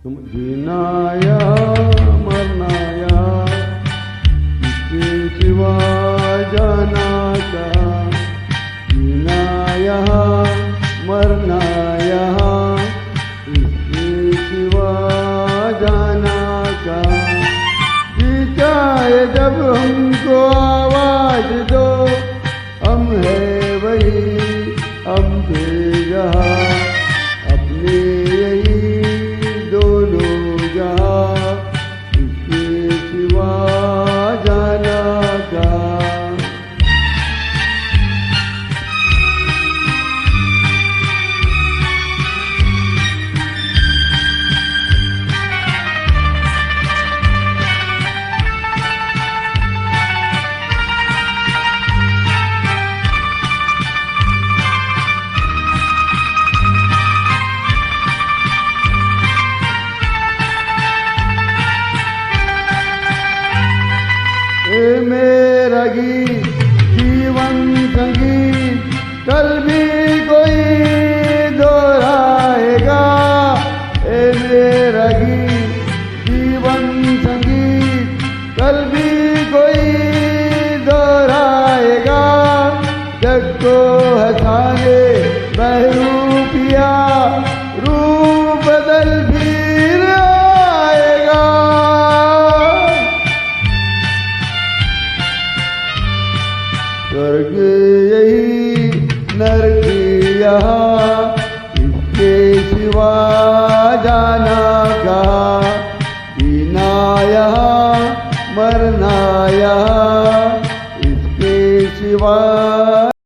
तुम जीनाया मरनाया इसके सिवा जाना का, जीनाया मरनाया इसके सिवा जाना का। जी चाहे जब हमको आवाज दो, हम है वही हम बेजहाँ, अपने यही दोनों जहाँ, इसके सिवा जाना का। मेरा गीत जीवन संगीत कल भी कोई दोहराएगा। मेरा गीत जीवन संगीत कल भी कोई दोहराएगा। जग को हंसाने बहरूपिया रूप बदल फिर आएगा। स्वर्ग यही नरक यहाँ,